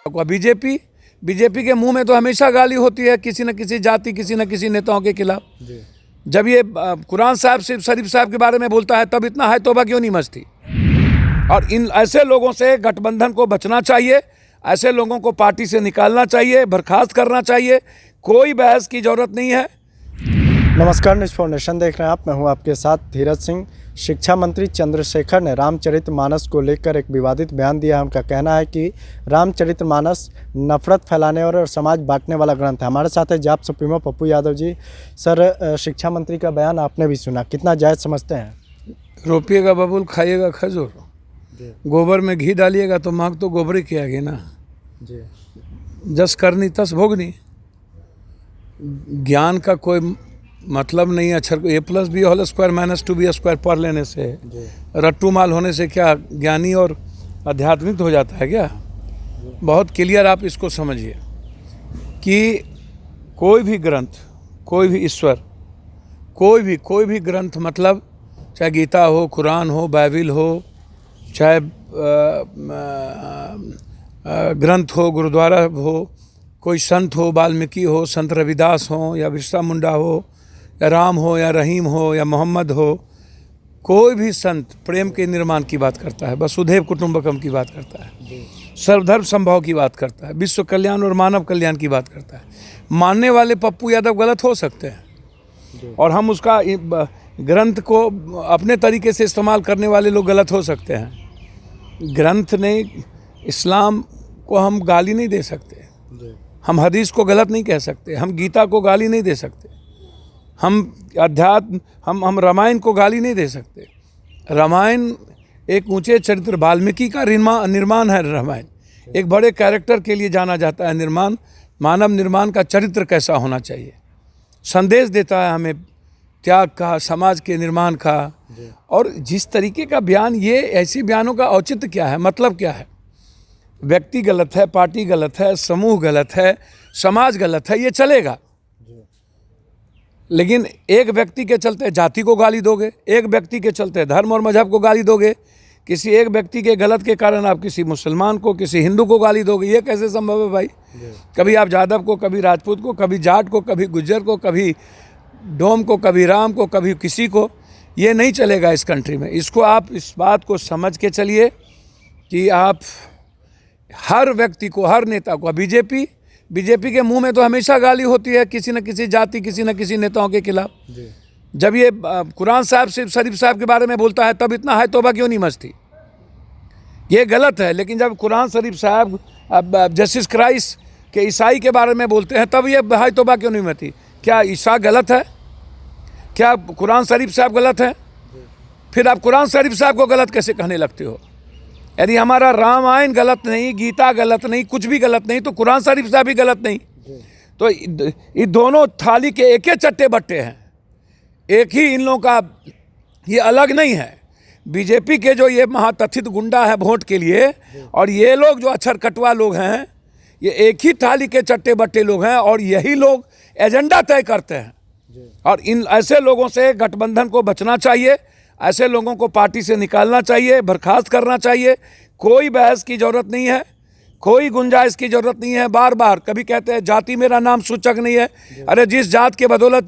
BJP BJP के मुंह में तो हमेशा गाली होती है किसी न किसी जाति, किसी न किसी नेताओं के खिलाफ। जब ये कुरान साहब शरीफ साहब के बारे में बोलता है तब इतना है तौबा क्यों नहीं मचती। और इन ऐसे लोगों से गठबंधन को बचना चाहिए, ऐसे लोगों को पार्टी से निकालना चाहिए, बर्खास्त करना चाहिए। कोई बहस की जरूरत नहीं है। नमस्कार, न्यूज़ फाउंडेशन देख रहे हैं आप। मैं हूं आपके साथ धीरज सिंह। शिक्षा मंत्री चंद्रशेखर ने रामचरितमानस को लेकर एक विवादित बयान दिया है। उनका कहना है कि रामचरितमानस नफरत फैलाने और समाज बांटने वाला ग्रंथ है। हमारे साथ है जाप सुप्रीमो पप्पू यादव जी। सर, शिक्षा मंत्री का बयान आपने भी सुना, कितना जायज़ समझते हैं? रोपिएगा बबूल, खाइएगा खजूर, गोबर में घी डालिएगा तो मांग तो गोबर ही किया गया ना जी। जस करनी तस भोगनी। ज्ञान का कोई मतलब नहीं है। अक्षर A plus B whole square minus 2b² पढ़ लेने से, रट्टू माल होने से क्या ज्ञानी और आध्यात्मिक हो जाता है क्या? बहुत क्लियर आप इसको समझिए कि कोई भी ग्रंथ, कोई भी ईश्वर, कोई भी ग्रंथ, मतलब चाहे गीता हो, कुरान हो, बाइबिल हो, चाहे ग्रंथ हो, गुरुद्वारा हो, कोई संत हो, वाल्मीकि हो, संत रविदास हो, या बिरसा मुंडा हो, या राम हो, या रहीम हो, या मोहम्मद हो, कोई भी संत प्रेम के निर्माण की बात करता है, वसुधैव कुटुंबकम की बात करता है, सर्वधर्म संभव की बात करता है, विश्व कल्याण और मानव कल्याण की बात करता है। मानने वाले पप्पू यादव गलत हो सकते हैं और हम उसका ग्रंथ को अपने तरीके से इस्तेमाल करने वाले लोग गलत हो सकते हैं। ग्रंथ ने इस्लाम को हम गाली नहीं दे सकते, हम हदीस को गलत नहीं कह सकते, हम गीता को गाली नहीं दे सकते, हम अध्यात्म हम रामायण को गाली नहीं दे सकते। रामायण एक ऊंचे चरित्र, वाल्मीकि का निर्माण है। रामायण एक बड़े कैरेक्टर के लिए जाना जाता है। निर्माण, मानव निर्माण का चरित्र कैसा होना चाहिए, संदेश देता है हमें त्याग का, समाज के निर्माण का। और जिस तरीके का बयान, ये ऐसे बयानों का औचित्य क्या है, मतलब क्या है? व्यक्ति गलत है, पार्टी गलत है, समूह गलत है, समाज गलत है, ये चलेगा। लेकिन एक व्यक्ति के चलते जाति को गाली दोगे, एक व्यक्ति के चलते धर्म और मजहब को गाली दोगे, किसी एक व्यक्ति के गलत के कारण आप किसी मुसलमान को, किसी हिंदू को गाली दोगे, ये कैसे संभव है भाई? कभी आप यादव को, कभी राजपूत को, कभी जाट को, कभी गुज्जर को, कभी डोम को, कभी राम को, कभी किसी को। ये नहीं चलेगा इस कंट्री में। इसको आप इस बात को समझ के चलिए कि आप हर व्यक्ति को, हर नेता को, बीजेपी के मुंह में तो हमेशा गाली होती है किसी न किसी जाति, किसी न किसी नेताओं के खिलाफ। जब ये कुरान साहब शरीफ साहब के बारे में बोलता है तब इतना है तौबा क्यों नहीं मचती। ये गलत है। लेकिन जब कुरान शरीफ साहब जस्टिस क्राइस्ट के ईसाई के बारे में बोलते हैं तब ये है तौबा क्यों नहीं मचती। क्या ईसा गलत है? क्या कुरान शरीफ साहब गलत है? फिर आप कुरान शरीफ साहब को गलत कैसे कहने लगते हो? यदि हमारा रामायण गलत नहीं, गीता गलत नहीं, कुछ भी गलत नहीं, तो कुरान शरीफ साहब भी गलत नहीं। तो ये दोनों थाली के एक ही चट्टे बट्टे हैं, एक ही इन लोगों का, ये अलग नहीं है। बीजेपी के जो ये महातथित गुंडा है वोट के लिए, और ये लोग जो अक्षर कटवा लोग हैं, ये एक ही थाली के चट्टे बट्टे लोग हैं और यही लोग एजेंडा तय करते हैं। और इन ऐसे लोगों से गठबंधन को बचना चाहिए, ऐसे लोगों को पार्टी से निकालना चाहिए, बर्खास्त करना चाहिए। कोई बहस की ज़रूरत नहीं है, कोई गुंजाइश की ज़रूरत नहीं है। बार बार कभी कहते हैं जाति मेरा नाम सूचक नहीं है। अरे जिस जात के बदौलत,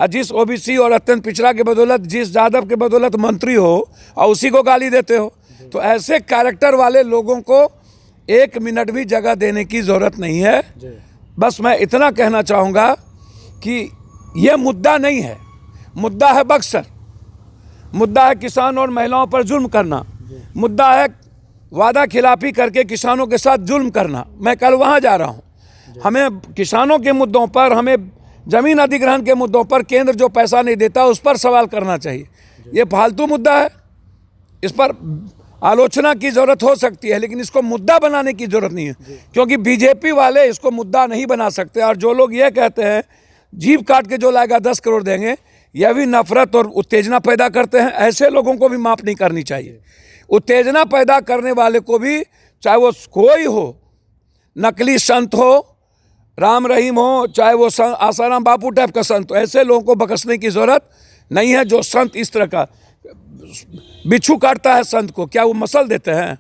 जिस ओबीसी और अत्यंत पिछड़ा के बदौलत, जिस यादव के बदौलत मंत्री हो और उसी को गाली देते हो, तो ऐसे कैरेक्टर वाले लोगों को एक मिनट भी जगह देने की ज़रूरत नहीं है। बस मैं इतना कहना चाहूँगा कि ये मुद्दा नहीं है, मुद्दा है बक्सर, मुद्दा है किसान और महिलाओं पर जुल्म करना, मुद्दा है वादा खिलाफी करके किसानों के साथ जुल्म करना। मैं कल वहाँ जा रहा हूँ। हमें किसानों के मुद्दों पर, हमें ज़मीन अधिग्रहण के मुद्दों पर केंद्र जो पैसा नहीं देता उस पर सवाल करना चाहिए। ये फालतू मुद्दा है, इस पर आलोचना की ज़रूरत हो सकती है, लेकिन इसको मुद्दा बनाने की ज़रूरत नहीं है, क्योंकि बीजेपी वाले इसको मुद्दा नहीं बना सकते। और जो लोग ये कहते हैं जीभ काट के जो लाएगा 10 करोड़ देंगे, यह भी नफरत और उत्तेजना पैदा करते हैं। ऐसे लोगों को भी माफ़ नहीं करनी चाहिए। उत्तेजना पैदा करने वाले को भी, चाहे वो कोई हो, नकली संत हो, राम रहीम हो, चाहे वो आसाराम बापू टाइप का संत हो, ऐसे लोगों को बकसने की ज़रूरत नहीं है। जो संत इस तरह का बिच्छू काटता है संत को, क्या वो मसल देते हैं?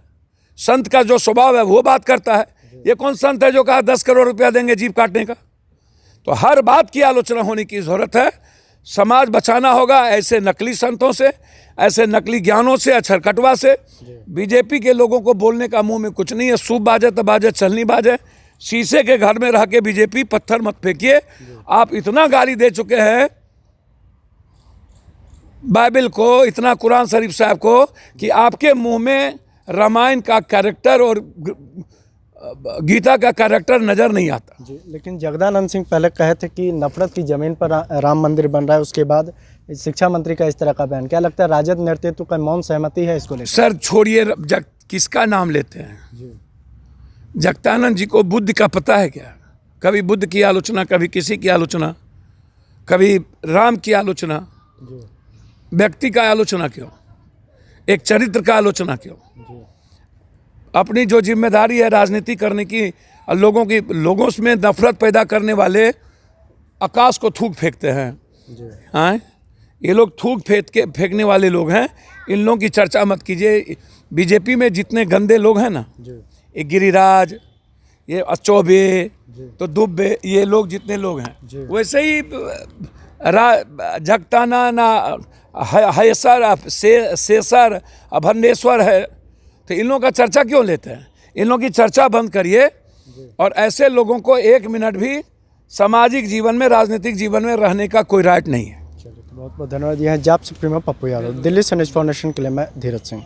संत का जो स्वभाव है वो बात करता है। ये कौन संत है जो कहा 10 करोड़ रुपया देंगे जीप काटने का? तो हर बात की आलोचना होने की जरूरत है। समाज बचाना होगा ऐसे नकली संतों से, ऐसे नकली ज्ञानों से, अछरकटवा से। बीजेपी के लोगों को बोलने का मुंह में कुछ नहीं है। सूप बाजे तो बाजे, चलनी बाजे। शीशे के घर में रह के बीजेपी पत्थर मत फेंकिए। आप इतना गाली दे चुके हैं बाइबल को, इतना कुरान शरीफ साहब को, कि आपके मुंह में रामायण का कैरेक्टर और गीता का कैरेक्टर नजर नहीं आता। जी, लेकिन जगदानंद सिंह पहले कहे थे कि नफरत की जमीन पर राम मंदिर बन रहा है, उसके बाद शिक्षा मंत्री का इस तरह का बयान, क्या लगता है राजद नेतृत्व का मौन सहमति है इसको लेकर? सर छोड़िए, किसका नाम लेते हैं? जगदानंद जी को बुद्ध का पता है क्या? कभी बुद्ध की आलोचना, कभी किसी की आलोचना, कभी राम की आलोचना। व्यक्ति का आलोचना क्यों? एक चरित्र का आलोचना क्यों? अपनी जो जिम्मेदारी है राजनीति करने की, लोगों में नफरत पैदा करने वाले आकाश को थूक फेंकते हैं। हाँ, ये लोग थूक फेंकने वाले लोग हैं। इन लोगों की चर्चा मत कीजिए। बीजेपी में जितने गंदे लोग हैं ना, ये गिरिराज, ये चौबे, तो दुबे, ये लोग जितने लोग हैं, वैसे ही जगताना ना हैसर, शेषर, अभन्नेश्वर है। तो इन लोगों का चर्चा क्यों लेते हैं? इन लोगों की चर्चा बंद करिए। और ऐसे लोगों को एक मिनट भी सामाजिक जीवन में, राजनीतिक जीवन में रहने का कोई राइट नहीं है। चलिए, बहुत बहुत धन्यवाद। यह जाप सुप्रीमो पप्पू यादव, दिल्ली से न्यूज़ फाउंडेशन के लिए मैं धीरज सिंह।